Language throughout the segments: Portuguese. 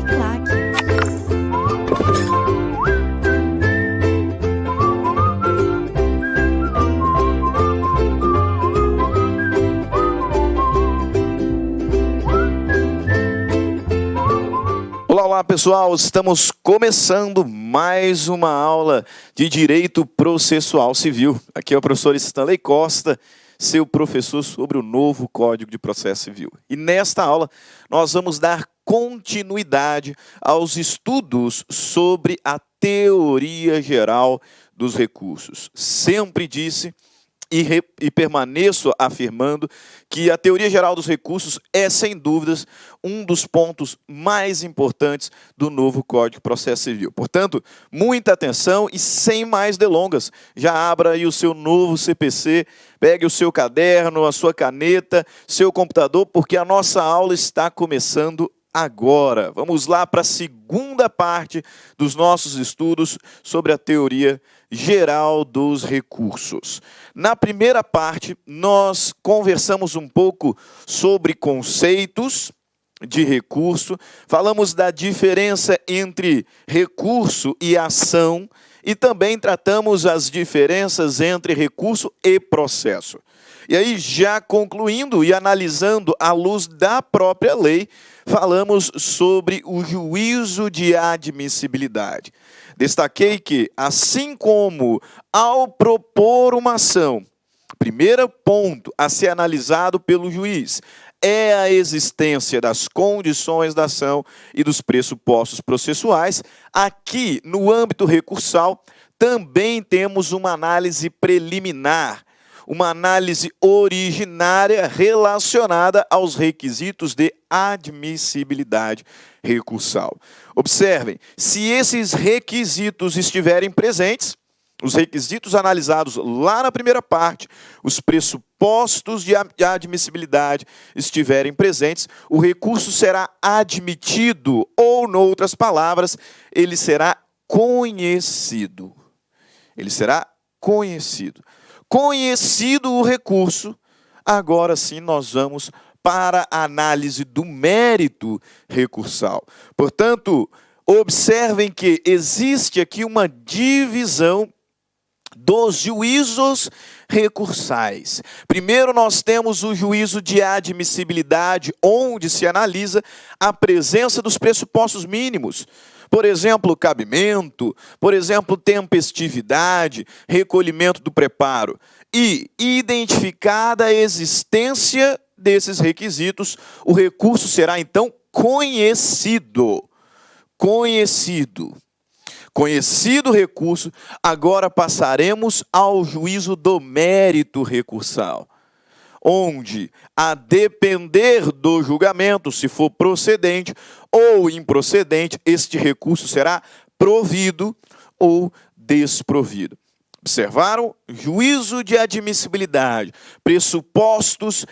Uniclac. Olá pessoal, estamos começando mais uma aula de Direito Processual Civil. Aqui é o professor Stanley Costa, seu professor sobre o novo Código de Processo Civil. E nesta aula nós vamos dar continuidade aos estudos sobre a teoria geral dos recursos. Sempre disse e permaneço afirmando que a teoria geral dos recursos é, sem dúvidas, um dos pontos mais importantes do novo Código de Processo Civil. Portanto, muita atenção e sem mais delongas, já abra aí o seu novo CPC, pegue o seu caderno, a sua caneta, seu computador, porque a nossa aula está começando agora. Vamos lá para a segunda parte dos nossos estudos sobre a teoria geral dos recursos. Na primeira parte, nós conversamos um pouco sobre conceitos de recurso, falamos da diferença entre recurso e ação e também tratamos as diferenças entre recurso e processo. E aí, já concluindo e analisando à luz da própria lei, falamos sobre o juízo de admissibilidade. Destaquei que, assim como ao propor uma ação, primeiro ponto a ser analisado pelo juiz é a existência das condições da ação e dos pressupostos processuais, aqui no âmbito recursal também temos uma análise preliminar, uma análise originária relacionada aos requisitos de admissibilidade recursal. Observem, se esses requisitos estiverem presentes, os requisitos analisados lá na primeira parte, os pressupostos de admissibilidade estiverem presentes, o recurso será admitido, ou, em outras palavras, ele será conhecido. Ele será conhecido. Conhecido o recurso, agora sim nós vamos para a análise do mérito recursal. Portanto, observem que existe aqui uma divisão dos juízos recursais. Primeiro nós temos o juízo de admissibilidade, onde se analisa a presença dos pressupostos mínimos. Por exemplo, cabimento, por exemplo, tempestividade, recolhimento do preparo. E, identificada a existência desses requisitos, o recurso será então conhecido. Conhecido o recurso, agora passaremos ao juízo do mérito recursal, onde, a depender do julgamento, se for procedente ou improcedente, este recurso será provido ou desprovido. Observaram? Juízo de admissibilidade, pressupostos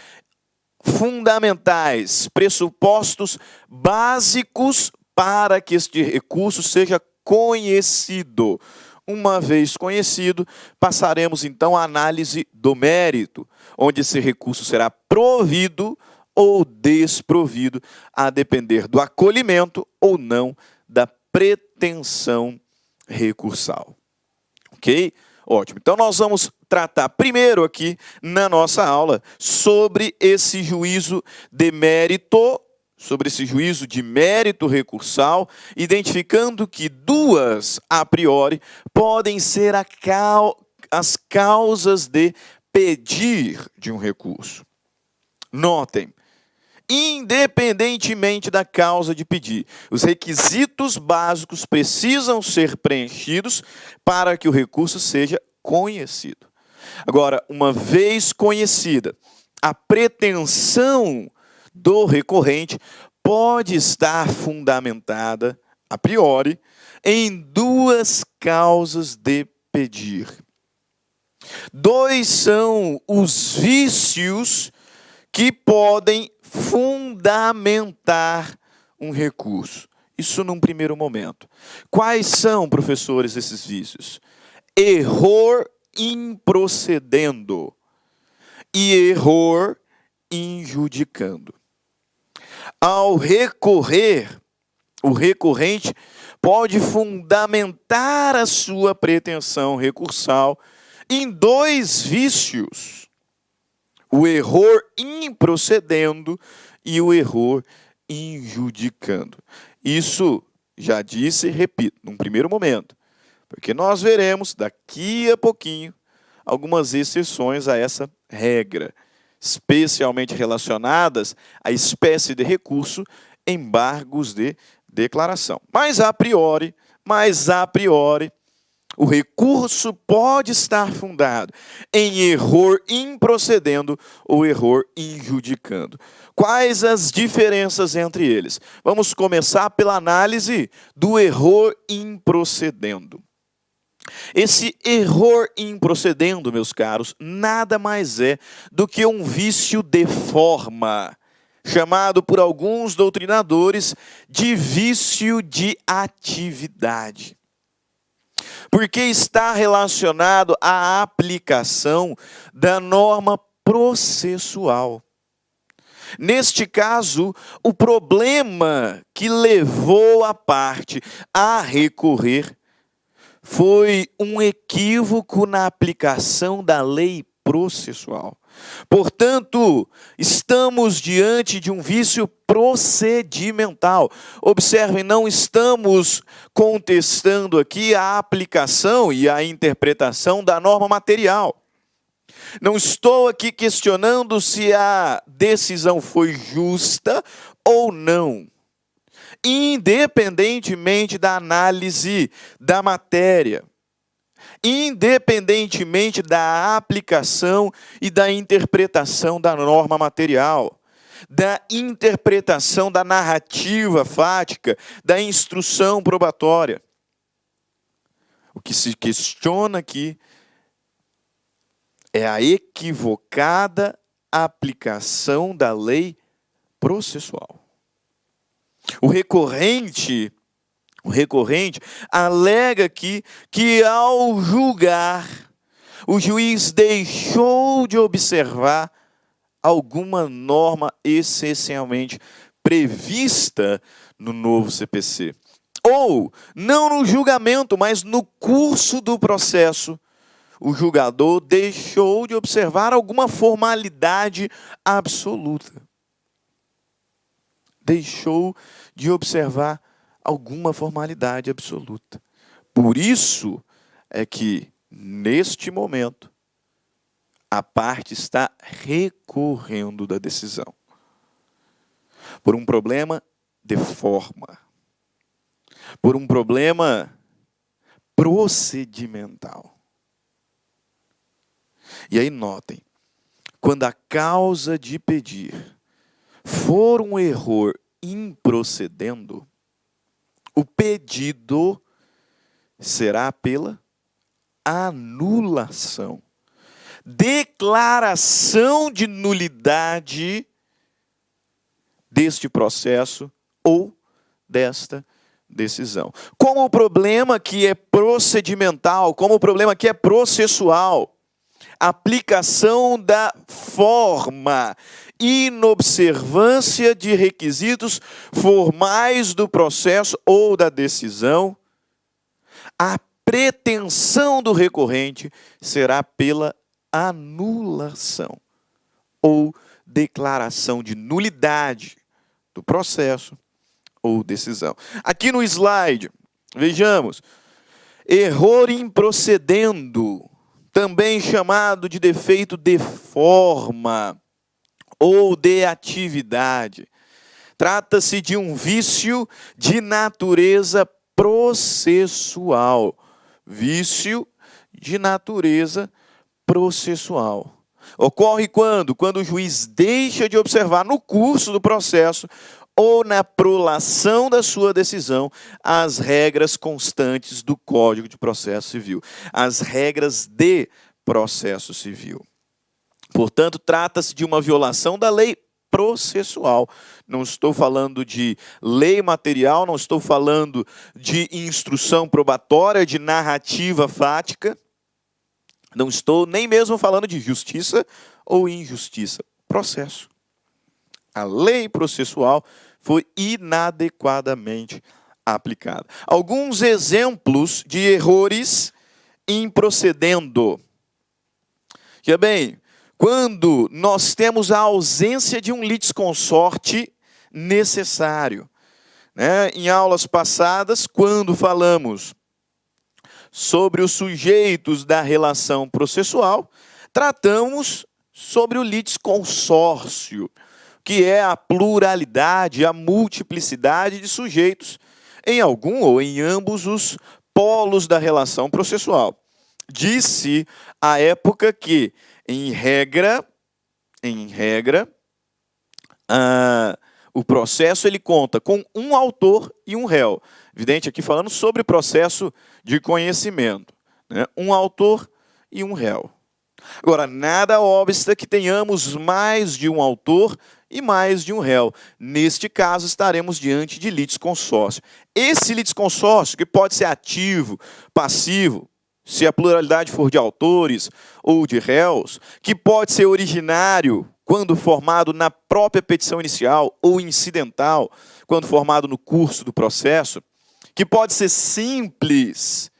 fundamentais, pressupostos básicos para que este recurso seja conhecido. Uma vez conhecido, passaremos então à análise do mérito, onde esse recurso será provido ou desprovido, a depender do acolhimento ou não da pretensão recursal. Ok? Ótimo. Então nós vamos tratar primeiro aqui na nossa aula sobre esse juízo de mérito, sobre esse juízo de mérito recursal, identificando que duas, a priori, podem ser as causas de pedir de um recurso. Notem, independentemente da causa de pedir, os requisitos básicos precisam ser preenchidos para que o recurso seja conhecido. Agora, uma vez conhecida, a pretensão do recorrente pode estar fundamentada, a priori, em duas causas de pedir. Dois são os vícios que podem fundamentar um recurso. Isso num primeiro momento. Quais são, professores, esses vícios? Error improcedendo e error injudicando. Ao recorrer O recorrente pode fundamentar a sua pretensão recursal em dois vícios: o error improcedendo e o error injudicando. Isso já disse e repito, num primeiro momento, porque nós veremos daqui a pouquinho algumas exceções a essa regra, especialmente relacionadas à espécie de recurso, embargos de declaração. Mas a priori, o recurso pode estar fundado em error improcedendo ou error injudicando. Quais as diferenças entre eles? Vamos começar pela análise do error improcedendo. Esse error improcedendo, meus caros, nada mais é do que um vício de forma, chamado por alguns doutrinadores de vício de atividade. Porque está relacionado à aplicação da norma processual. Neste caso, o problema que levou a parte a recorrer foi um equívoco na aplicação da lei processual. Portanto, estamos diante de um vício procedimental. Observem, não estamos contestando aqui a aplicação e a interpretação da norma material. Não estou aqui questionando se a decisão foi justa ou não, independentemente da análise da matéria, independentemente da aplicação e da interpretação da norma material, da interpretação da narrativa fática, da instrução probatória. O que se questiona aqui é a equivocada aplicação da lei processual. O recorrente alega aqui que ao julgar, o juiz deixou de observar alguma norma essencialmente prevista no novo CPC. Ou, não no julgamento, mas no curso do processo, o julgador deixou de observar alguma formalidade absoluta. Deixou de observar alguma formalidade absoluta. Por isso é que, neste momento, a parte está recorrendo da decisão. Por um problema de forma. Por um problema procedimental. E aí notem, quando a causa de pedir for um erro improcedendo, o pedido será pela anulação, declaração de nulidade deste processo ou desta decisão. Como o problema que é procedimental, como o problema que é processual, aplicação da forma, inobservância de requisitos formais do processo ou da decisão, a pretensão do recorrente será pela anulação ou declaração de nulidade do processo ou decisão. Aqui no slide, vejamos, erro improcedendo, também chamado de defeito de forma ou de atividade. Trata-se de um vício de natureza processual. Vício de natureza processual. Ocorre quando? Quando o juiz deixa de observar no curso do processo ou na prolação da sua decisão as regras constantes do Código de Processo Civil, as regras de processo civil. Portanto, trata-se de uma violação da lei processual. Não estou falando de lei material, não estou falando de instrução probatória, de narrativa fática, não estou nem mesmo falando de justiça ou injustiça. Processo. A lei processual foi inadequadamente aplicada. Alguns exemplos de erros improcedendo. Que bem, quando nós temos a ausência de um litisconsorte necessário. Em aulas passadas, quando falamos sobre os sujeitos da relação processual, tratamos sobre o litisconsórcio, que é a pluralidade, a multiplicidade de sujeitos em algum ou em ambos os polos da relação processual. Disse à época que, em regra, o processo ele conta com um autor e um réu. Evidente, aqui falando sobre processo de conhecimento. Um autor e um réu. Agora, nada obsta que tenhamos mais de um autor e mais de um réu. Neste caso, estaremos diante de litisconsórcio. Esse litisconsórcio, que pode ser ativo, passivo, se a pluralidade for de autores ou de réus, que pode ser originário, quando formado na própria petição inicial, ou incidental, quando formado no curso do processo, que pode ser simples,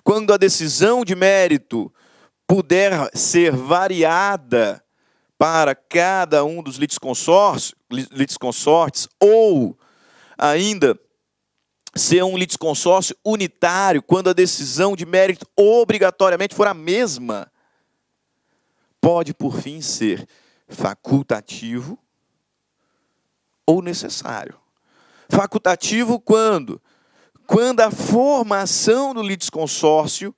quando a decisão de mérito puder ser variada para cada um dos litisconsortes, ou ainda ser um litisconsórcio unitário, quando a decisão de mérito obrigatoriamente for a mesma, pode, por fim, ser facultativo ou necessário. Facultativo quando a formação do litisconsórcio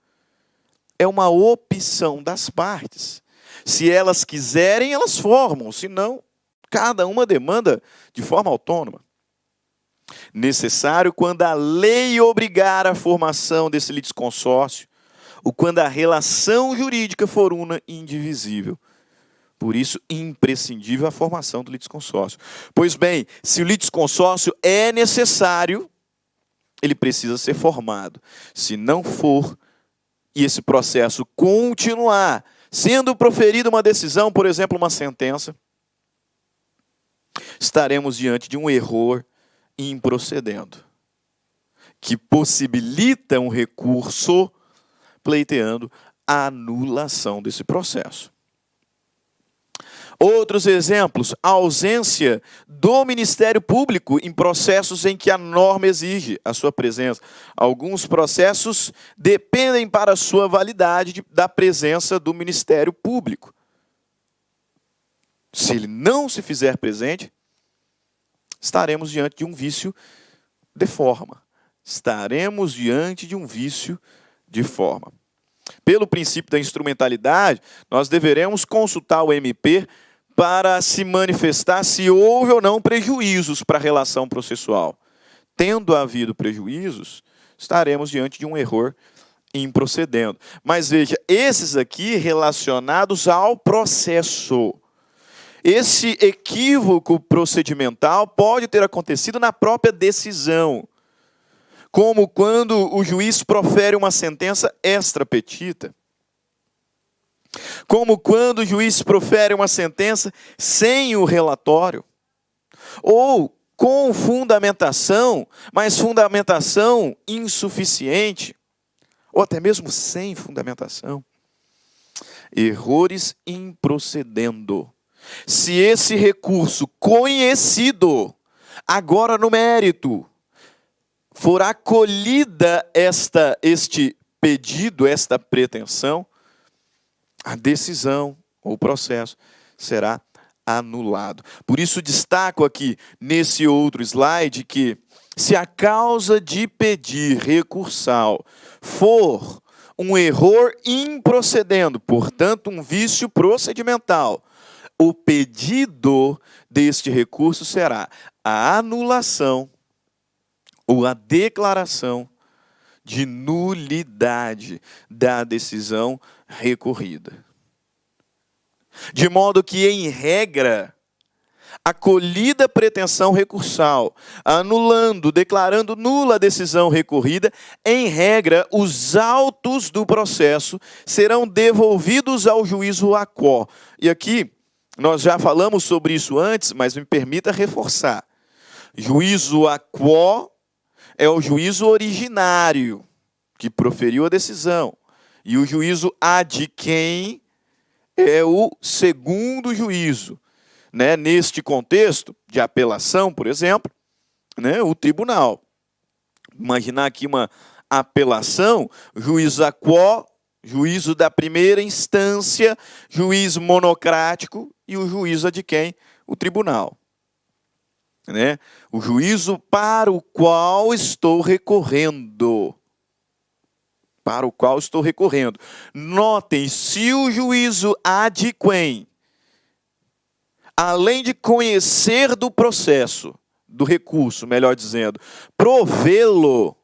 é uma opção das partes. Se elas quiserem, elas formam, senão cada uma demanda de forma autônoma. Necessário quando a lei obrigar a formação desse litisconsórcio, ou quando a relação jurídica for una e indivisível. Por isso, imprescindível a formação do litisconsórcio. Pois bem, se o litisconsórcio é necessário, ele precisa ser formado. Se não for, e esse processo continuar, sendo proferida uma decisão, por exemplo, uma sentença, estaremos diante de um erro improcedendo, que possibilita um recurso pleiteando a anulação desse processo. Outros exemplos, a ausência do Ministério Público em processos em que a norma exige a sua presença. Alguns processos dependem para sua validade da presença do Ministério Público. Se ele não se fizer presente, estaremos diante de um vício de forma. Estaremos diante de um vício de forma. Pelo princípio da instrumentalidade, nós deveremos consultar o MP para se manifestar se houve ou não prejuízos para a relação processual. Tendo havido prejuízos, estaremos diante de um erro improcedendo. Mas veja, esses aqui relacionados ao processo. Esse equívoco procedimental pode ter acontecido na própria decisão, como quando o juiz profere uma sentença extra petita, como quando o juiz profere uma sentença sem o relatório, ou com fundamentação, mas fundamentação insuficiente, ou até mesmo sem fundamentação. Errores improcedendo. Se esse recurso conhecido, agora no mérito, for acolhida este pedido, esta pretensão, a decisão ou o processo será anulado. Por isso destaco aqui nesse outro slide que se a causa de pedir recursal for um erro improcedendo, portanto um vício procedimental, o pedido deste recurso será a anulação ou a declaração de nulidade da decisão recorrida. De modo que, em regra, acolhida a pretensão recursal, anulando, declarando nula a decisão recorrida, em regra, os autos do processo serão devolvidos ao juízo aquó. E aqui, nós já falamos sobre isso antes, mas me permita reforçar. Juízo a quo é o juízo originário que proferiu a decisão. E o juízo ad quem é o segundo juízo. Né? Neste contexto de apelação, por exemplo, né? O tribunal. Imaginar aqui uma apelação, juízo a quo, juízo da primeira instância, juízo monocrático e o juízo ad quem? O tribunal. Né? O juízo para o qual estou recorrendo. Para o qual estou recorrendo. Notem, se o juízo ad quem, além de conhecer do processo, do recurso, melhor dizendo, provê-lo,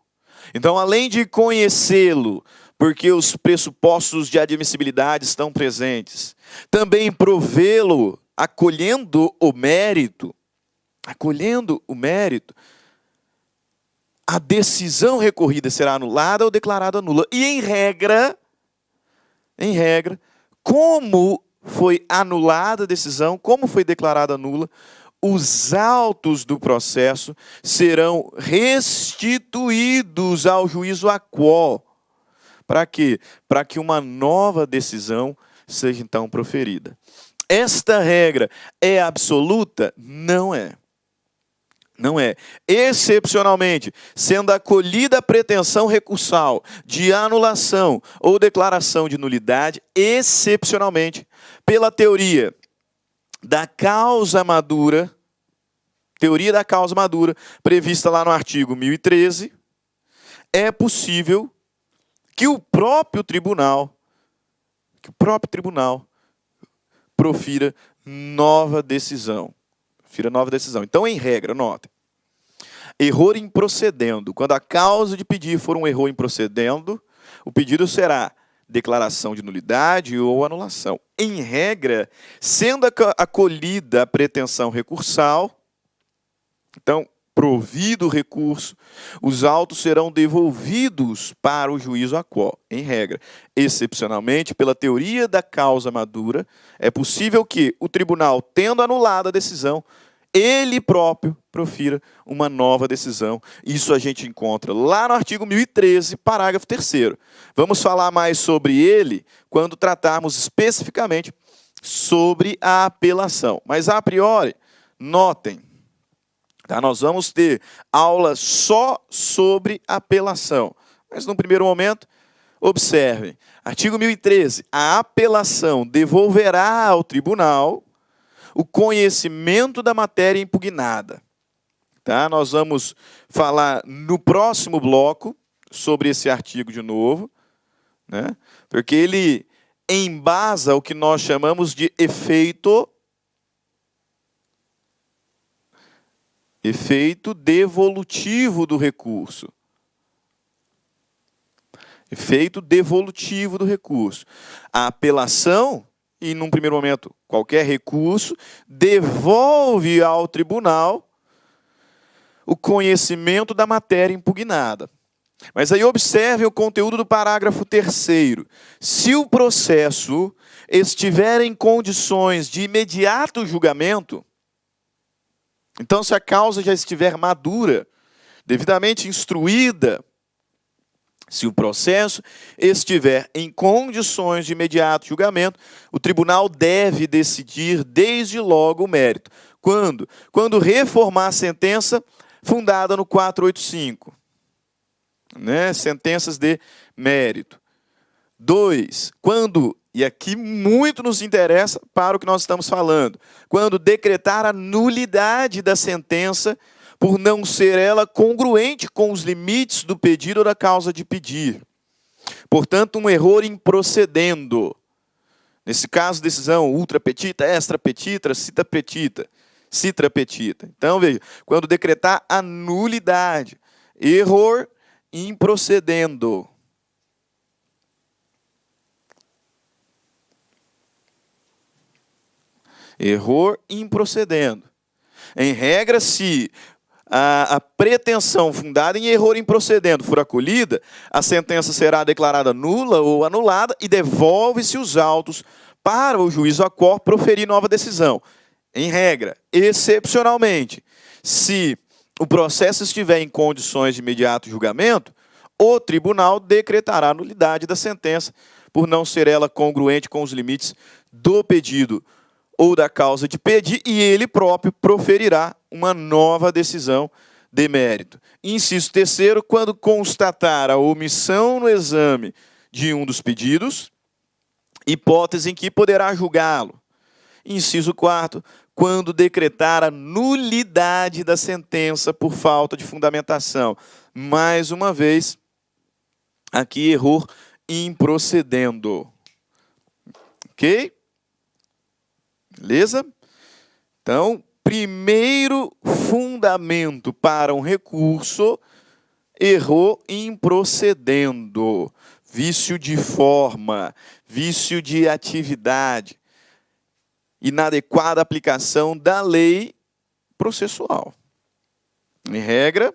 então, além de conhecê-lo, porque os pressupostos de admissibilidade estão presentes, também provê-lo, acolhendo o mérito, a decisão recorrida será anulada ou declarada nula. E em regra, como foi anulada a decisão, como foi declarada nula, os autos do processo serão restituídos ao juízo a quo. Para quê? Para que uma nova decisão seja então proferida. Esta regra é absoluta? Não é. Não é. Excepcionalmente, sendo acolhida a pretensão recursal de anulação ou declaração de nulidade, excepcionalmente, pela teoria da causa madura, prevista lá no artigo 1013, é possível que o próprio tribunal profira nova decisão. Então, em regra, notem. Erro em procedendo. Quando a causa de pedir for um erro em procedendo, o pedido será declaração de nulidade ou anulação. Em regra, sendo acolhida a pretensão recursal, então, provido o recurso, os autos serão devolvidos para o juízo a quo. Em regra, excepcionalmente, pela teoria da causa madura, é possível que o tribunal, tendo anulado a decisão, ele próprio profira uma nova decisão. Isso a gente encontra lá no artigo 1013, parágrafo 3º. Vamos falar mais sobre ele quando tratarmos especificamente sobre a apelação. Mas, a priori, notem, tá? Nós vamos ter aula só sobre apelação. Mas, num primeiro momento, observem. Artigo 1013. A apelação devolverá ao tribunal o conhecimento da matéria impugnada. Tá? Nós vamos falar no próximo bloco sobre esse artigo de novo, né? Porque ele embasa o que nós chamamos de efeito devolutivo do recurso. Efeito devolutivo do recurso. A apelação, e num primeiro momento qualquer recurso, devolve ao tribunal o conhecimento da matéria impugnada. Mas aí observe o conteúdo do parágrafo 3º. Se o processo estiver em condições de imediato julgamento, então se a causa já estiver madura, devidamente instruída, se o processo estiver em condições de imediato julgamento, o tribunal deve decidir desde logo o mérito. Quando? Quando reformar a sentença fundada no 485. Né? Sentenças de mérito. 2. Quando, e aqui muito nos interessa para o que nós estamos falando, quando decretar a nulidade da sentença por não ser ela congruente com os limites do pedido ou da causa de pedir. Portanto, um erro em procedendo. Nesse caso, decisão ultra petita, extra petita, citra petita. Então, veja, quando decretar a nulidade, erro em procedendo. Erro em procedendo. Em regra, se a pretensão fundada em erro em procedendo for acolhida, a sentença será declarada nula ou anulada e devolve-se os autos para o juízo a quo proferir nova decisão. Em regra, excepcionalmente, se o processo estiver em condições de imediato julgamento, o tribunal decretará a nulidade da sentença, por não ser ela congruente com os limites do pedido ou da causa de pedir, e ele próprio proferirá uma nova decisão de mérito. Inciso terceiro, quando constatar a omissão no exame de um dos pedidos, hipótese em que poderá julgá-lo. Inciso quarto, quando decretar a nulidade da sentença por falta de fundamentação. Mais uma vez, aqui error improcedendo. Ok? Beleza? Então, primeiro fundamento para um recurso, error improcedendo. Vício de forma, vício de atividade, inadequada aplicação da lei processual. Em regra,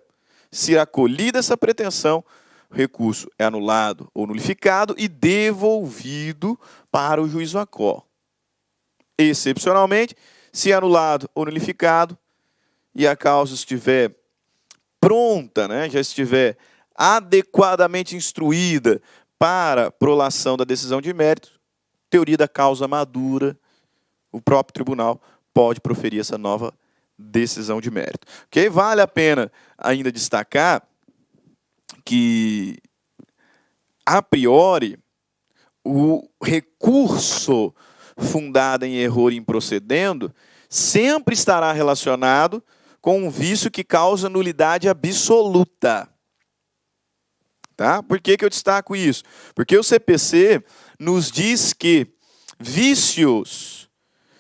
se acolhida essa pretensão, o recurso é anulado ou nulificado e devolvido para o juízo à quor. Excepcionalmente, se anulado ou nulificado e a causa estiver pronta, já estiver adequadamente instruída para prolação da decisão de mérito, teoria da causa madura, o próprio tribunal pode proferir essa nova decisão de mérito. Okay? Vale a pena ainda destacar que, a priori, o recurso fundado em error improcedendo sempre estará relacionado com um vício que causa nulidade absoluta. Tá? Por que eu destaco isso? Porque o CPC nos diz que vícios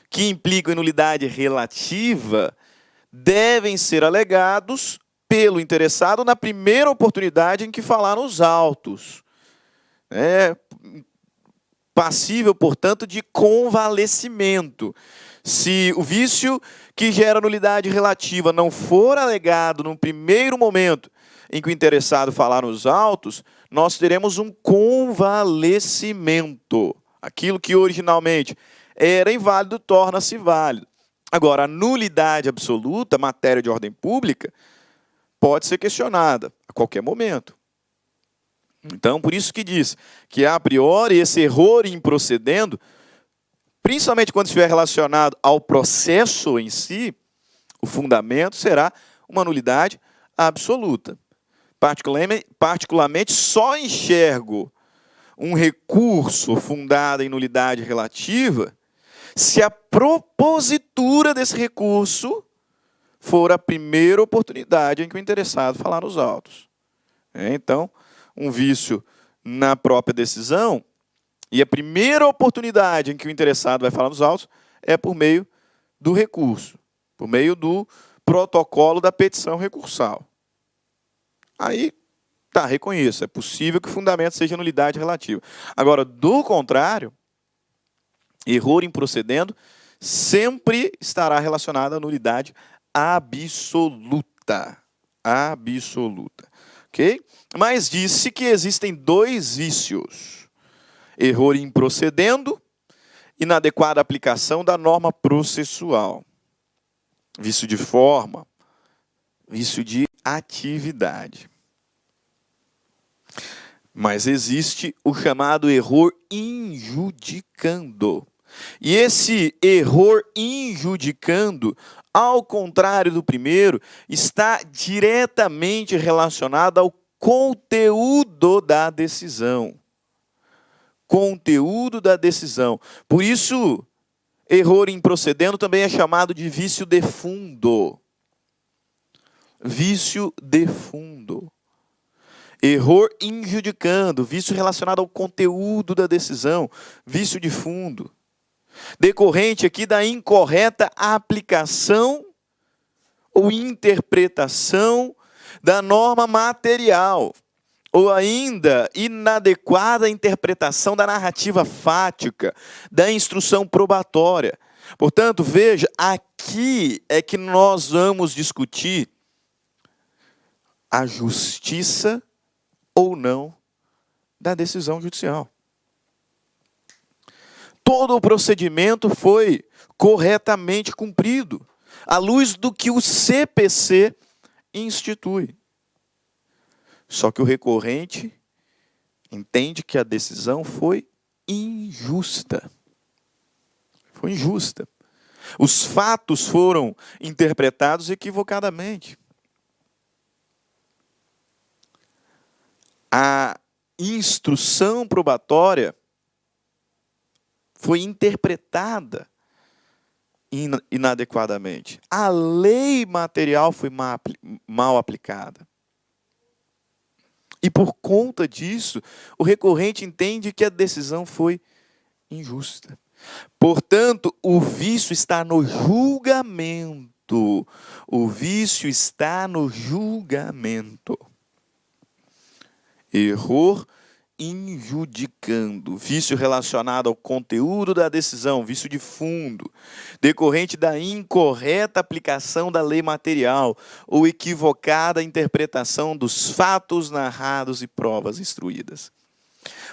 que implicam em nulidade relativa devem ser alegados pelo interessado na primeira oportunidade em que falar nos autos. É passível, portanto, de convalescimento. Se o vício que gera nulidade relativa não for alegado no primeiro momento em que o interessado falar nos autos, nós teremos um convalescimento. Aquilo que originalmente era inválido torna-se válido. Agora, a nulidade absoluta, matéria de ordem pública, pode ser questionada a qualquer momento. Então, por isso que diz que, a priori, esse error improcedendo, principalmente quando estiver relacionado ao processo em si, o fundamento será uma nulidade absoluta. Particularmente, só enxergo um recurso fundado em nulidade relativa se a propositura desse recurso for a primeira oportunidade em que o interessado falar nos autos. Então, um vício na própria decisão, e a primeira oportunidade em que o interessado vai falar nos autos é por meio do recurso, por meio do protocolo da petição recursal. Aí, reconheço, é possível que o fundamento seja nulidade relativa. Agora, do contrário, error improcedendo sempre estará relacionado à nulidade absoluta. Absoluta. Ok? Mas disse que existem dois vícios. Error improcedendo, inadequada aplicação da norma processual. Vício de forma, vício de atividade. Mas existe o chamado error injudicando. E esse error injudicando, ao contrário do primeiro, está diretamente relacionado ao conteúdo da decisão. Conteúdo da decisão. Por isso, error improcedendo também é chamado de vício de fundo. Vício de fundo. Error injudicando, vício relacionado ao conteúdo da decisão, vício de fundo. Decorrente aqui da incorreta aplicação ou interpretação da norma material, ou ainda inadequada interpretação da narrativa fática, da instrução probatória. Portanto, veja, aqui é que nós vamos discutir a justiça ou não da decisão judicial. Todo o procedimento foi corretamente cumprido, à luz do que o CPC institui. Só que o recorrente entende que a decisão foi injusta. Foi injusta. Os fatos foram interpretados equivocadamente. A instrução probatória foi interpretada inadequadamente. A lei material foi mal aplicada. E por conta disso, o recorrente entende que a decisão foi injusta. Portanto, o vício está no julgamento. O vício está no julgamento. Error injudicando, vício relacionado ao conteúdo da decisão, vício de fundo, decorrente da incorreta aplicação da lei material ou equivocada interpretação dos fatos narrados e provas instruídas.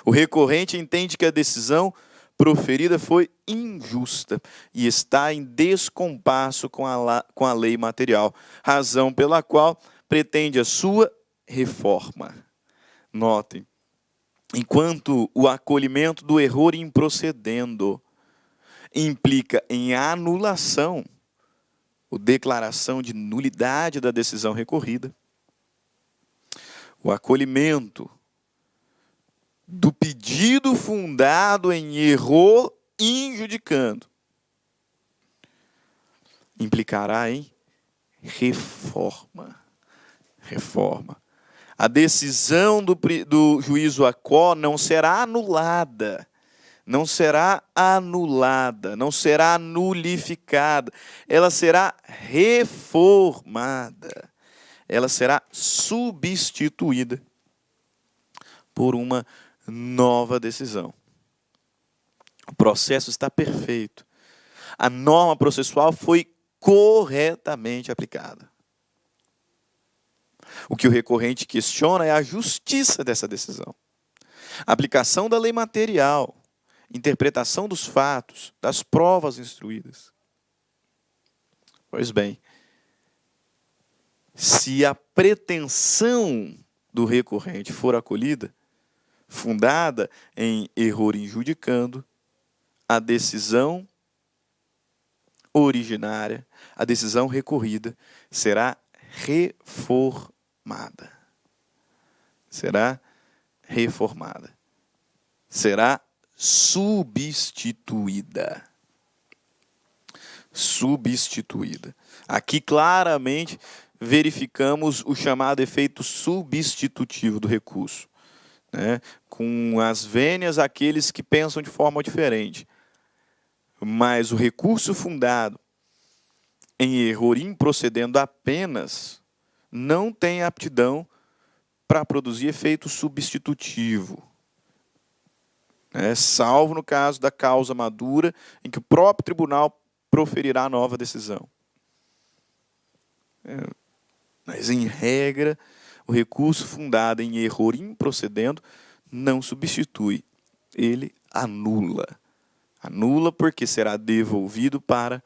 O recorrente entende que a decisão proferida foi injusta e está em descompasso com a lei material, razão pela qual pretende a sua reforma. Notem, enquanto o acolhimento do erro improcedendo implica em anulação, ou declaração de nulidade da decisão recorrida, o acolhimento do pedido fundado em erro injudicando implicará em reforma. Reforma. A decisão do juízo ACO não será anulada, não será anulada, não será nulificada, ela será reformada, ela será substituída por uma nova decisão. O processo está perfeito. A norma processual foi corretamente aplicada. O que o recorrente questiona é a justiça dessa decisão. A aplicação da lei material, interpretação dos fatos, das provas instruídas. Pois bem, se a pretensão do recorrente for acolhida, fundada em erro injudicando, a decisão originária, a decisão recorrida, será reformada. Será reformada. Será substituída. Substituída. Aqui claramente verificamos o chamado efeito substitutivo do recurso, né? Com as vênias aqueles que pensam de forma diferente. Mas o recurso fundado em erro improcedendo apenas não tem aptidão para produzir efeito substitutivo. Salvo no caso da causa madura, em que o próprio tribunal proferirá a nova decisão. Mas, em regra, o recurso fundado em erro improcedendo não substitui, ele anula. Anula porque será devolvido para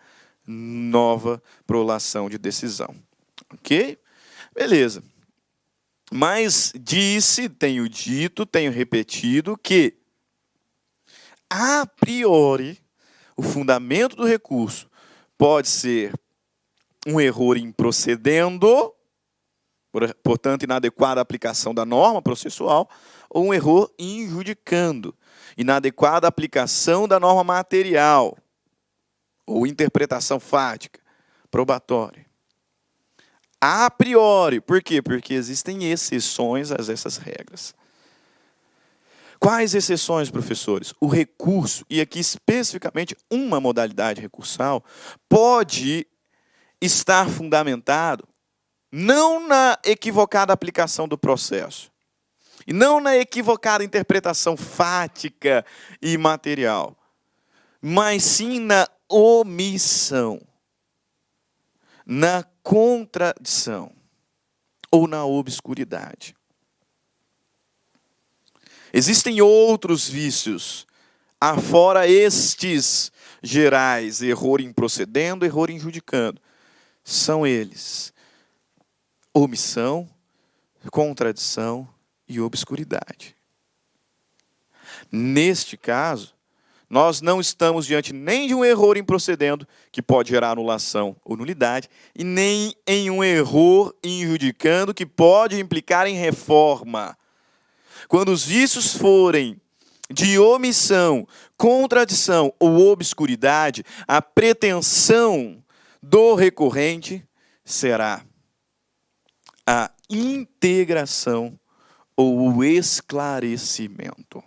nova prolação de decisão. Ok? Beleza. Mas tenho dito, tenho repetido que, a priori, o fundamento do recurso pode ser um erro improcedendo, portanto, inadequada aplicação da norma processual, ou um erro injudicando, inadequada aplicação da norma material, ou interpretação fática, probatória. A priori, por quê? Porque existem exceções a essas regras. Quais exceções, professores? O recurso, e aqui especificamente uma modalidade recursal, pode estar fundamentado não na equivocada aplicação do processo, e não na equivocada interpretação fática e material, mas sim na omissão, na contradição ou na obscuridade. Existem outros vícios, afora estes gerais, erro improcedendo, erro injudicando. São eles: omissão, contradição e obscuridade. Neste caso, nós não estamos diante nem de um erro em procedendo, que pode gerar anulação ou nulidade, e nem em um erro injudicando, que pode implicar em reforma. Quando os vícios forem de omissão, contradição ou obscuridade, a pretensão do recorrente será a integração ou o esclarecimento.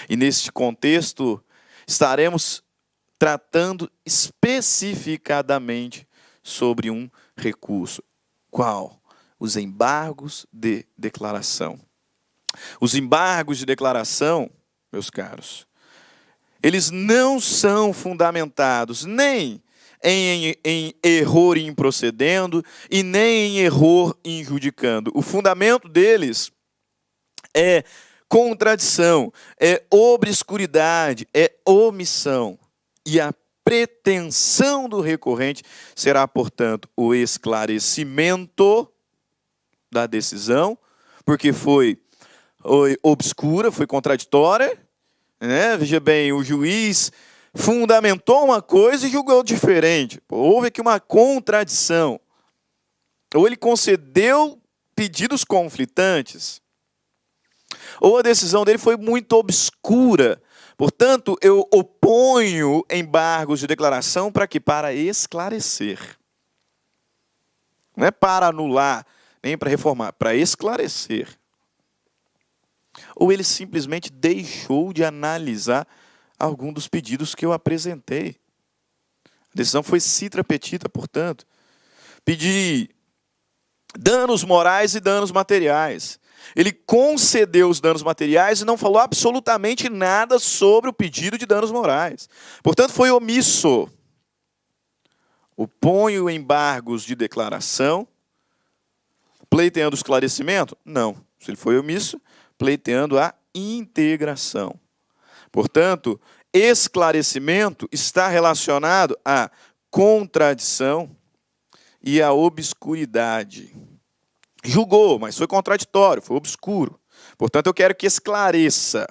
E neste contexto, estaremos tratando especificadamente sobre um recurso. Qual? Os embargos de declaração. Os embargos de declaração, meus caros, eles não são fundamentados nem em erro improcedendo e nem em erro injudicando. O fundamento deles é contradição, é obscuridade, é omissão. E a pretensão do recorrente será, portanto, o esclarecimento da decisão, porque foi obscura, foi contraditória, né? Veja bem, o juiz fundamentou uma coisa e julgou diferente. Houve aqui uma contradição. Ou ele concedeu pedidos conflitantes, ou a decisão dele foi muito obscura. Portanto, eu oponho embargos de declaração para quê? Para esclarecer. Não é para anular, nem para reformar, para esclarecer. Ou ele simplesmente deixou de analisar algum dos pedidos que eu apresentei. A decisão foi citra petita, portanto. Pedi danos morais e danos materiais. Ele concedeu os danos materiais e não falou absolutamente nada sobre o pedido de danos morais. Portanto, foi omisso. Oponho embargos de declaração, pleiteando o esclarecimento? Não. Se ele foi omisso, pleiteando a integração. Portanto, esclarecimento está relacionado à contradição e à obscuridade. Julgou, mas foi contraditório, foi obscuro. Portanto, eu quero que esclareça.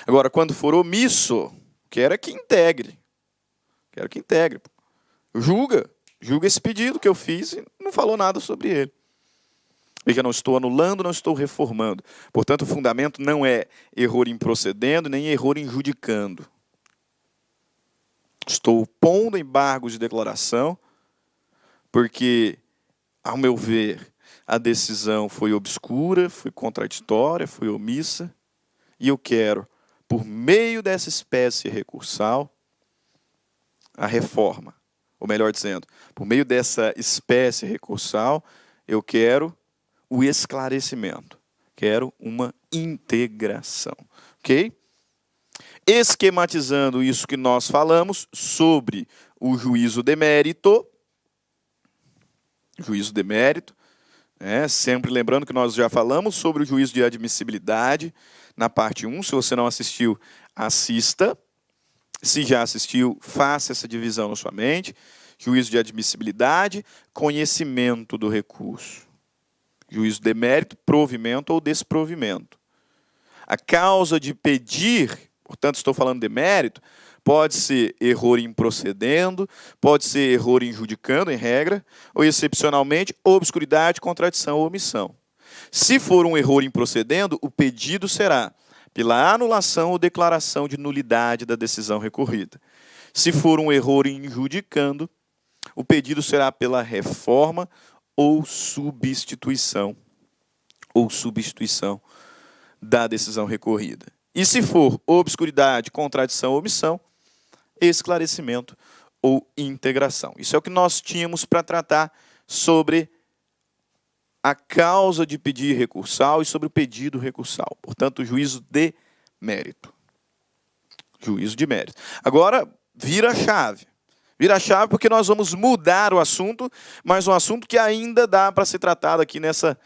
Agora, quando for omisso, quero que integre. Quero que integre. Julga esse pedido que eu fiz e não falou nada sobre ele. Veja, não estou anulando, não estou reformando. Portanto, o fundamento não é erro improcedendo, nem erro injudicando. Estou pondo embargos de declaração, porque, ao meu ver, a decisão foi obscura, foi contraditória, foi omissa, e eu quero, por meio dessa espécie recursal, a reforma. Ou melhor dizendo, por meio dessa espécie recursal, eu quero o esclarecimento. Quero uma integração. Ok? Esquematizando isso que nós falamos sobre o juízo de mérito. Juízo de mérito. Sempre lembrando que nós já falamos sobre o juízo de admissibilidade na parte 1. Se você não assistiu, assista. Se já assistiu, faça essa divisão na sua mente. Juízo de admissibilidade, conhecimento do recurso. Juízo de mérito, provimento ou desprovimento. A causa de pedir, portanto, estou falando de mérito, pode ser erro improcedendo, pode ser erro injudicando, em regra, ou, excepcionalmente, obscuridade, contradição ou omissão. Se for um erro improcedendo, o pedido será pela anulação ou declaração de nulidade da decisão recorrida. Se for um erro injudicando, o pedido será pela reforma ou substituição da decisão recorrida. E se for obscuridade, contradição ou omissão, esclarecimento ou integração. Isso é o que nós tínhamos para tratar sobre a causa de pedir recursal e sobre o pedido recursal. Portanto, juízo de mérito. Juízo de mérito. Agora, vira a chave. Vira a chave porque nós vamos mudar o assunto, mas um assunto que ainda dá para ser tratado aqui nessa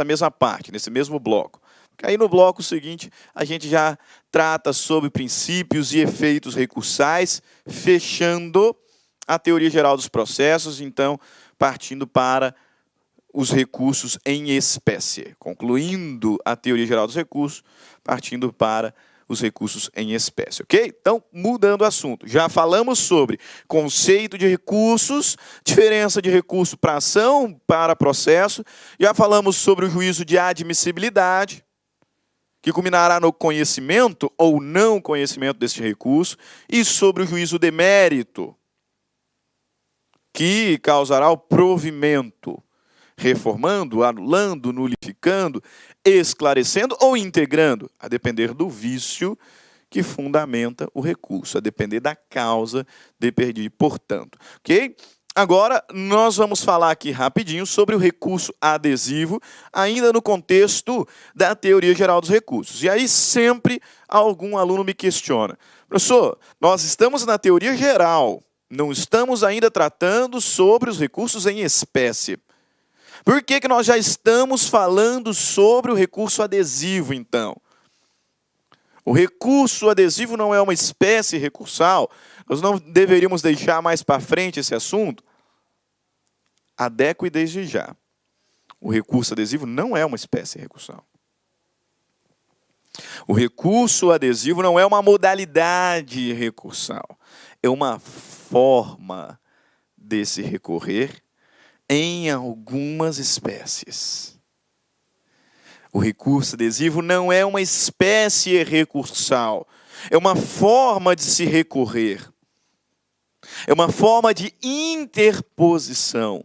mesma parte, nesse mesmo bloco. Porque aí no bloco seguinte a gente já trata sobre princípios e efeitos recursais, fechando a teoria geral dos processos. Então, partindo para os recursos em espécie. Concluindo a teoria geral dos recursos, partindo para os recursos em espécie, ok? Então, mudando o assunto. Já falamos sobre conceito de recursos, diferença de recurso para ação, para processo. Já falamos sobre o juízo de admissibilidade, que culminará no conhecimento ou não conhecimento deste recurso, e sobre o juízo de mérito, que causará o provimento, reformando, anulando, nulificando, esclarecendo ou integrando, a depender do vício que fundamenta o recurso, a depender da causa de perdi, portanto. Ok? Agora, nós vamos falar aqui rapidinho sobre o recurso adesivo, ainda no contexto da teoria geral dos recursos. E aí sempre algum aluno me questiona: professor, nós estamos na teoria geral, não estamos ainda tratando sobre os recursos em espécie. Por que nós já estamos falando sobre o recurso adesivo, então? O recurso adesivo não é uma espécie recursal? Nós não deveríamos deixar mais para frente esse assunto? Adequo desde já. O recurso adesivo não é uma espécie recursal. O recurso adesivo não é uma modalidade recursal. É uma forma de se recorrer em algumas espécies. O recurso adesivo não é uma espécie recursal. É uma forma de se recorrer. É uma forma de interposição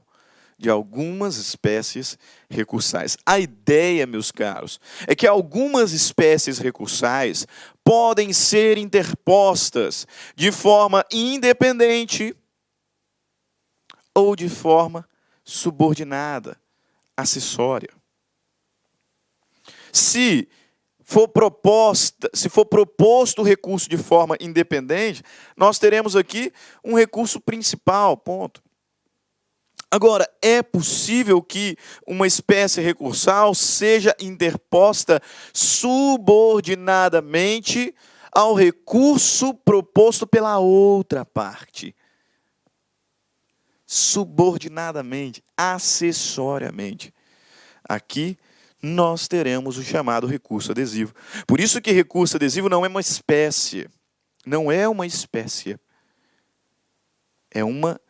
de algumas espécies recursais. A ideia, meus caros, é que algumas espécies recursais podem ser interpostas de forma independente ou de forma subordinada, acessória. Se for proposto o recurso de forma independente, nós teremos aqui um recurso principal, ponto. Agora, é possível que uma espécie recursal seja interposta subordinadamente ao recurso proposto pela outra parte. Subordinadamente, acessoriamente. Aqui nós teremos o chamado recurso adesivo. Por isso que recurso adesivo não é uma espécie. Não é uma espécie. É uma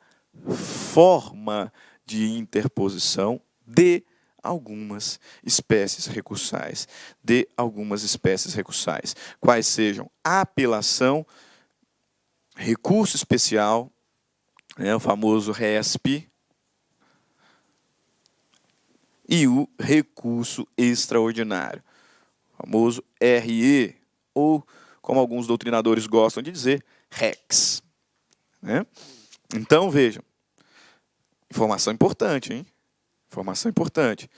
forma de interposição de algumas espécies recursais. De algumas espécies recursais. Quais sejam apelação, recurso especial, o famoso RESP, e o recurso extraordinário, o famoso RE, ou, como alguns doutrinadores gostam de dizer, REX. Então, vejam, informação importante, hein? Informação importante.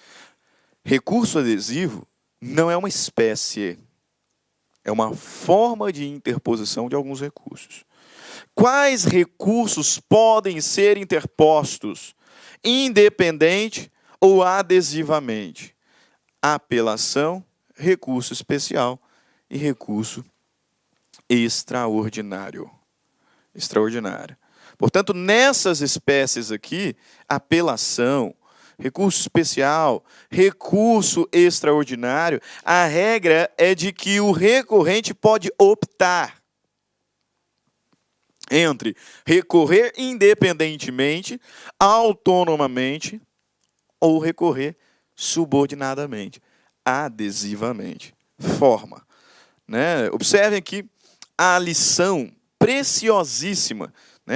Recurso adesivo não é uma espécie, é uma forma de interposição de alguns recursos. Quais recursos podem ser interpostos independente ou adesivamente? Apelação, recurso especial e recurso extraordinário. Extraordinário. Portanto, nessas espécies aqui, apelação, recurso especial, recurso extraordinário, a regra é de que o recorrente pode optar entre recorrer independentemente, autonomamente, ou recorrer subordinadamente, adesivamente. Forma. Observem aqui a lição preciosíssima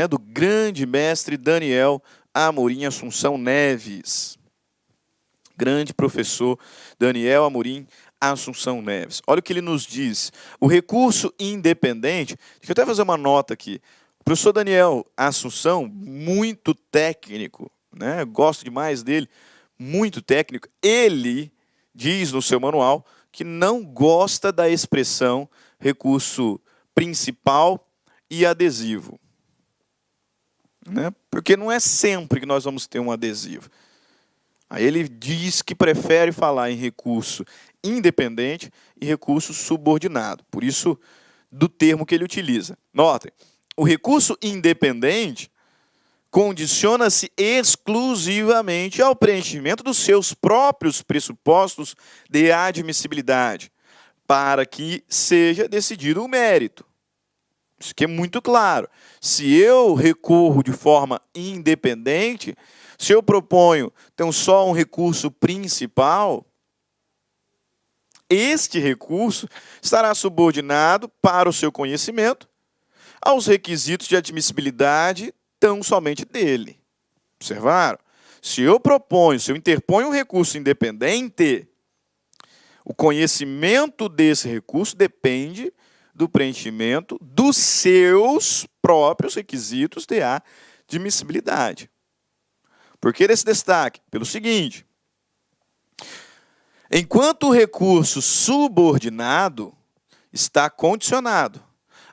do grande mestre Daniel Amorim Assunção Neves. Grande professor Daniel Amorim Assunção Neves. Olha o que ele nos diz. O recurso independente, deixa eu até fazer uma nota aqui. O professor Daniel Assunção, muito técnico, gosto demais dele, muito técnico. Ele diz no seu manual que não gosta da expressão recurso principal e adesivo. Porque não é sempre que nós vamos ter um adesivo. Aí ele diz que prefere falar em recurso independente e recurso subordinado. Por isso, do termo que ele utiliza. Notem, o recurso independente, condiciona-se exclusivamente ao preenchimento dos seus próprios pressupostos de admissibilidade, para que seja decidido o mérito. Isso aqui é muito claro. Se eu recorro de forma independente, se eu proponho então só um recurso principal, este recurso estará subordinado para o seu conhecimento aos requisitos de admissibilidade tão somente dele. Observaram? Se eu interponho um recurso independente, o conhecimento desse recurso depende do preenchimento dos seus próprios requisitos de admissibilidade. Por que desse destaque? Pelo seguinte: enquanto o recurso subordinado está condicionado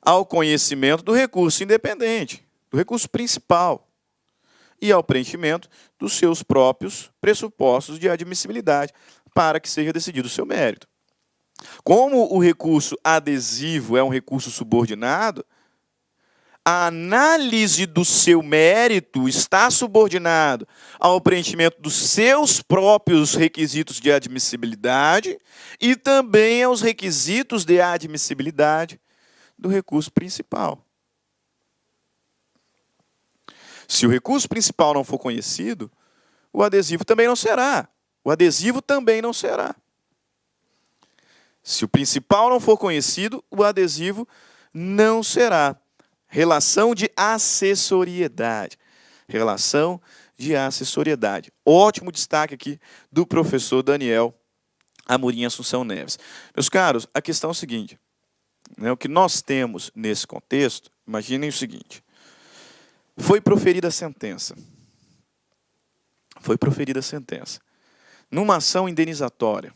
ao conhecimento do recurso independente, do recurso principal, e ao preenchimento dos seus próprios pressupostos de admissibilidade, para que seja decidido o seu mérito. Como o recurso adesivo é um recurso subordinado, a análise do seu mérito está subordinado ao preenchimento dos seus próprios requisitos de admissibilidade e também aos requisitos de admissibilidade do recurso principal. Se o recurso principal não for conhecido, o adesivo também não será. O adesivo também não será. Se o principal não for conhecido, o adesivo não será. Relação de assessoriedade. Relação de assessoriedade. Ótimo destaque aqui do professor Daniel Amorim Assunção Neves. Meus caros, a questão é o seguinte. O que nós temos nesse contexto, imaginem o seguinte. Foi proferida a sentença. Foi proferida a sentença. Numa ação indenizatória,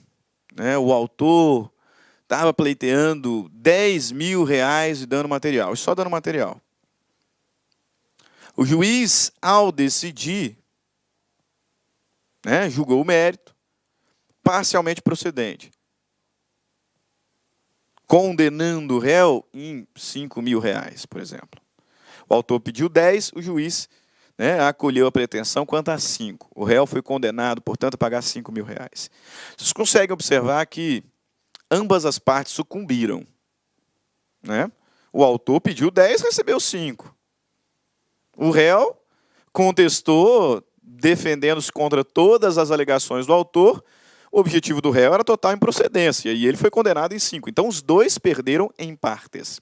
o autor estava pleiteando R$10.000 de dano material, só dano material. O juiz, ao decidir, julgou o mérito parcialmente procedente, condenando o réu em R$5.000, por exemplo. O autor pediu 10, o juiz acolheu a pretensão quanto a 5. O réu foi condenado, portanto, a pagar R$5.000. Vocês conseguem observar que ambas as partes sucumbiram. O autor pediu 10, recebeu 5. O réu contestou, defendendo-se contra todas as alegações do autor. O objetivo do réu era total improcedência, e ele foi condenado em 5. Então, os dois perderam em partes.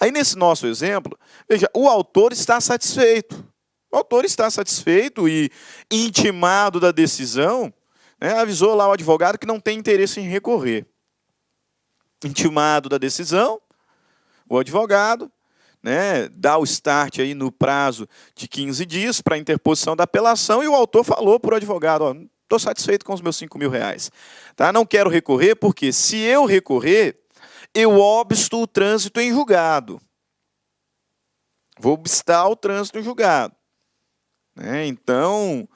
Aí, nesse nosso exemplo, veja, o autor está satisfeito. O autor está satisfeito e, intimado da decisão, avisou lá o advogado que não tem interesse em recorrer. Intimado da decisão, o advogado dá o start aí no prazo de 15 dias para a interposição da apelação, e o autor falou para o advogado, estou satisfeito com os meus R$5.000. Não quero recorrer, porque se eu recorrer, eu obsto o trânsito em julgado. Vou obstar o trânsito em julgado. Então,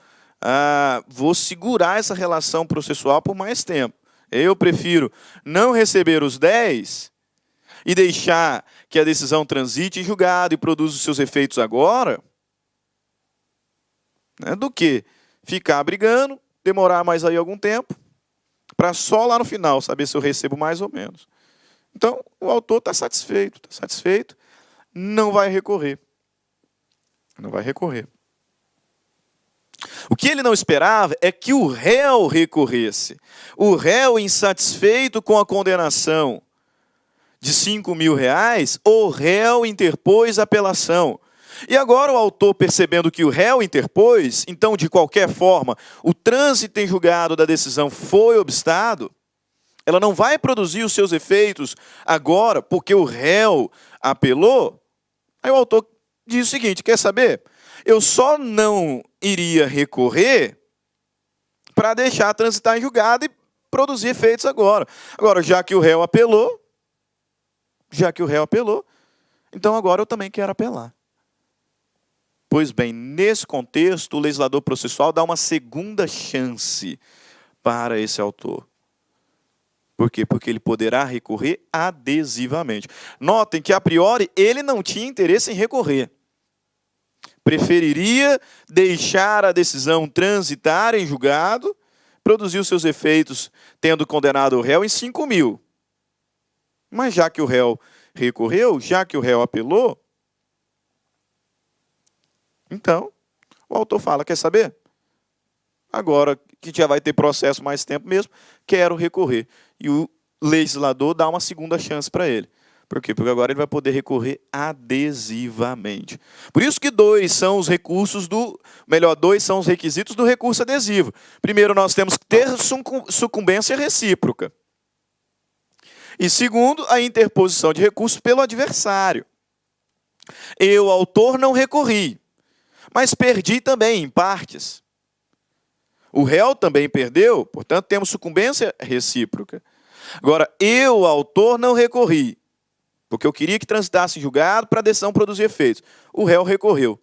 vou segurar essa relação processual por mais tempo. Eu prefiro não receber os 10 e deixar que a decisão transite em julgado e produza os seus efeitos agora, do que ficar brigando, demorar mais aí algum tempo, para só lá no final saber se eu recebo mais ou menos. Então, o autor está satisfeito, não vai recorrer. Não vai recorrer. O que ele não esperava é que o réu recorresse. O réu, insatisfeito com a condenação de R$5.000, o réu interpôs a apelação. E agora o autor, percebendo que o réu interpôs, então, de qualquer forma, o trânsito em julgado da decisão foi obstado, ela não vai produzir os seus efeitos agora, porque o réu apelou. Aí o autor diz o seguinte, quer saber? Eu só não iria recorrer para deixar transitar em julgado e produzir efeitos agora. Agora, já que o réu apelou, então agora eu também quero apelar. Pois bem, nesse contexto, o legislador processual dá uma segunda chance para esse autor. Por quê? Porque ele poderá recorrer adesivamente. Notem que, a priori, ele não tinha interesse em recorrer. preferiria deixar a decisão transitar em julgado, produzir os seus efeitos tendo condenado o réu em 5.000. Mas já que o réu recorreu, já que o réu apelou, então o autor fala, quer saber? Agora que já vai ter processo mais tempo mesmo, quero recorrer. E o legislador dá uma segunda chance para ele. Por quê? Porque agora ele vai poder recorrer adesivamente. Por isso que dois são os requisitos do recurso adesivo. Primeiro, nós temos que ter sucumbência recíproca. E segundo, a interposição de recurso pelo adversário. Eu, autor, não recorri, mas perdi também em partes. O réu também perdeu, portanto, temos sucumbência recíproca. Agora, eu, autor, não recorri, porque eu queria que transitasse em julgado para a decisão produzir efeitos. O réu recorreu.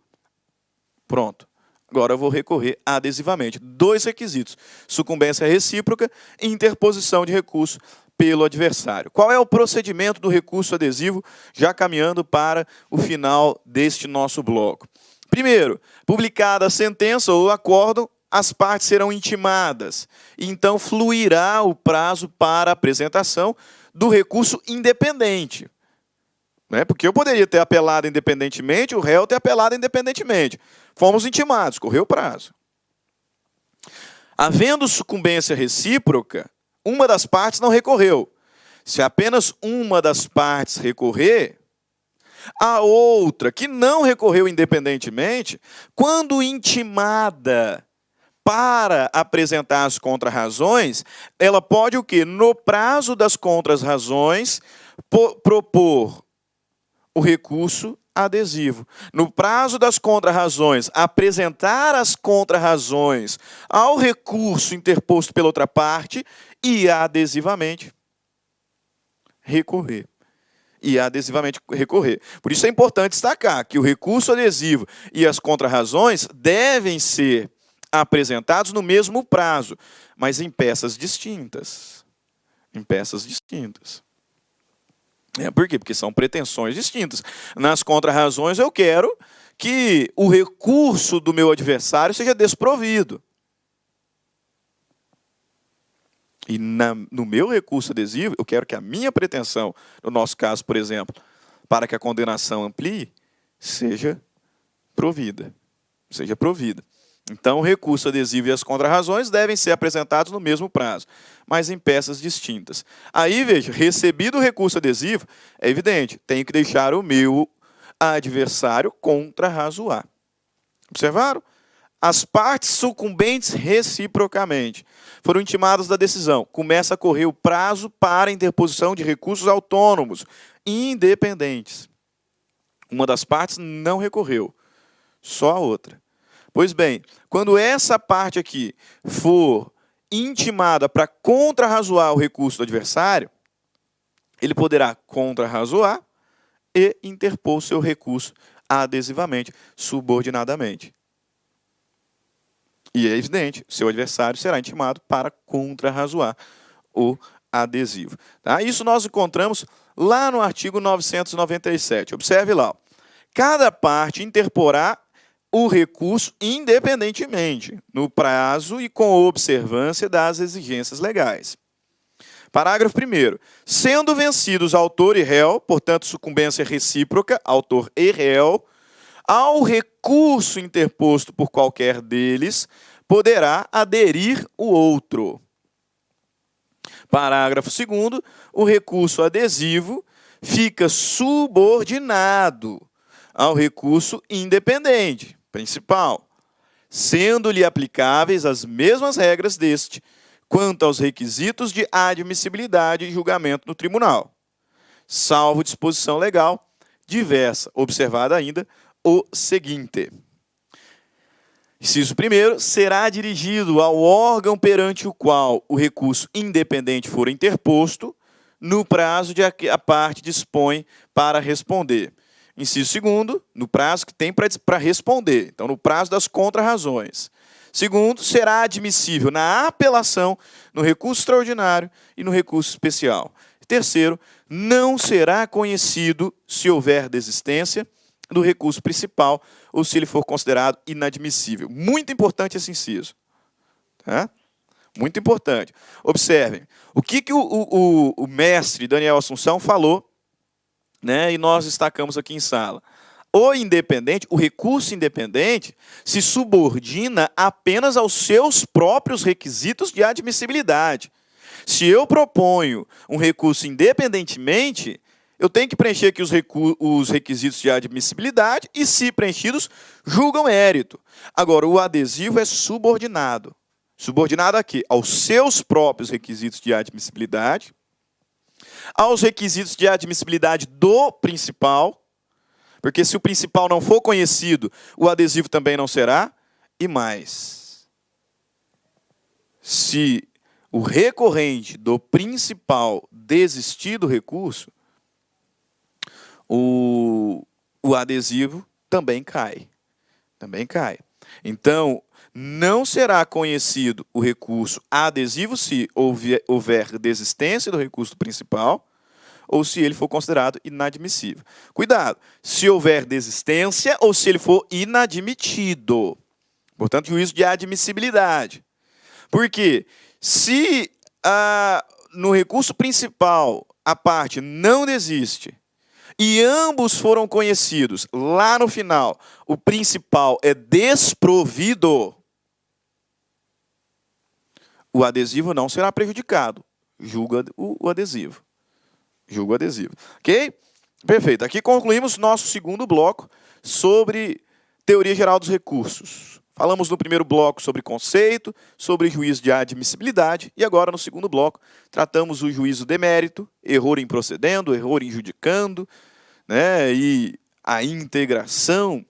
Pronto. Agora eu vou recorrer adesivamente. Dois requisitos: sucumbência recíproca e interposição de recurso pelo adversário. Qual é o procedimento do recurso adesivo, já caminhando para o final deste nosso bloco? Primeiro, publicada a sentença ou acórdão, as partes serão intimadas. Então, fluirá o prazo para apresentação do recurso independente. Porque eu poderia ter apelado independentemente, o réu ter apelado independentemente. Fomos intimados, correu o prazo. Havendo sucumbência recíproca, uma das partes não recorreu. Se apenas uma das partes recorrer, a outra, que não recorreu independentemente, quando intimada para apresentar as contrarrazões, ela pode o quê? No prazo das contrarrazões, propor o recurso adesivo. No prazo das contrarrazões, apresentar as contrarrazões ao recurso interposto pela outra parte e adesivamente recorrer. E adesivamente recorrer. Por isso é importante destacar que o recurso adesivo e as contrarrazões devem ser apresentados no mesmo prazo, mas em peças distintas. Em peças distintas. Por quê? Porque são pretensões distintas. Nas contrarrazões eu quero que o recurso do meu adversário seja desprovido. E no meu recurso adesivo, eu quero que a minha pretensão, no nosso caso, por exemplo, para que a condenação amplie, seja provida. Seja provida. Então, o recurso adesivo e as contrarrazões devem ser apresentados no mesmo prazo, mas em peças distintas. Aí, veja, recebido o recurso adesivo, é evidente, tenho que deixar o meu adversário contrarrazoar. Observaram? As partes sucumbentes reciprocamente foram intimadas da decisão. Começa a correr o prazo para a interposição de recursos autônomos, independentes. Uma das partes não recorreu, só a outra. Pois bem, quando essa parte aqui for intimada para contrarrazoar o recurso do adversário, ele poderá contrarrazoar e interpor o seu recurso adesivamente, subordinadamente. E é evidente, seu adversário será intimado para contrarrazoar o adesivo. Tá? Isso nós encontramos lá no artigo 997. Observe lá. Cada parte interporá o recurso independentemente, no prazo e com observância das exigências legais. Parágrafo 1º. Sendo vencidos autor e réu, portanto, sucumbência recíproca, autor e réu, ao recurso interposto por qualquer deles, poderá aderir o outro. Parágrafo 2º. O recurso adesivo fica subordinado ao recurso independente, principal, sendo-lhe aplicáveis as mesmas regras deste, quanto aos requisitos de admissibilidade e julgamento no tribunal, salvo disposição legal diversa, observado ainda o seguinte. Inciso 1º, será dirigido ao órgão perante o qual o recurso independente for interposto, no prazo de que a parte dispõe para responder. Inciso 2º, no prazo que tem para responder. Então, no prazo das contrarrazões. Segundo, será admissível na apelação, no recurso extraordinário e no recurso especial. Terceiro, não será conhecido, se houver desistência, do recurso principal ou se ele for considerado inadmissível. Muito importante esse inciso. Tá? Muito importante. Observem, o que o mestre Daniel Assunção falou, né, e nós destacamos aqui em sala. O recurso independente se subordina apenas aos seus próprios requisitos de admissibilidade. Se eu proponho um recurso independentemente, eu tenho que preencher aqui os requisitos de admissibilidade e, se preenchidos, julgam mérito. Agora, o adesivo é subordinado. Subordinado aqui aos seus próprios requisitos de admissibilidade, aos requisitos de admissibilidade do principal, porque se o principal não for conhecido, o adesivo também não será, e mais. Se o recorrente do principal desistir do recurso, o adesivo também cai. Também cai. Então, não será conhecido o recurso adesivo se houver desistência do recurso principal ou se ele for considerado inadmissível. Cuidado, se houver desistência ou se ele for inadmitido. Portanto, juízo de admissibilidade. Por quê? Se no recurso principal a parte não desiste e ambos foram conhecidos, lá no final o principal é desprovido, o adesivo não será prejudicado. Julga o adesivo. Julga o adesivo. Ok? Perfeito. Aqui concluímos nosso segundo bloco sobre teoria geral dos recursos. Falamos no primeiro bloco sobre conceito, sobre juízo de admissibilidade, e agora no segundo bloco tratamos o juízo de mérito, erro em procedendo, erro em judicando, né, e a integração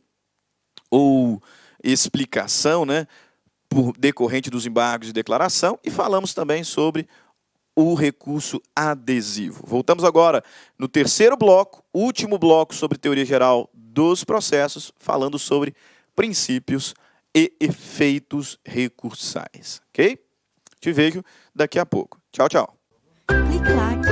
ou explicação, né, por decorrente dos embargos de declaração, e falamos também sobre o recurso adesivo. Voltamos agora no terceiro bloco, último bloco sobre teoria geral dos processos, falando sobre princípios e efeitos recursais. Ok? Te vejo daqui a pouco. Tchau, tchau. Clique like.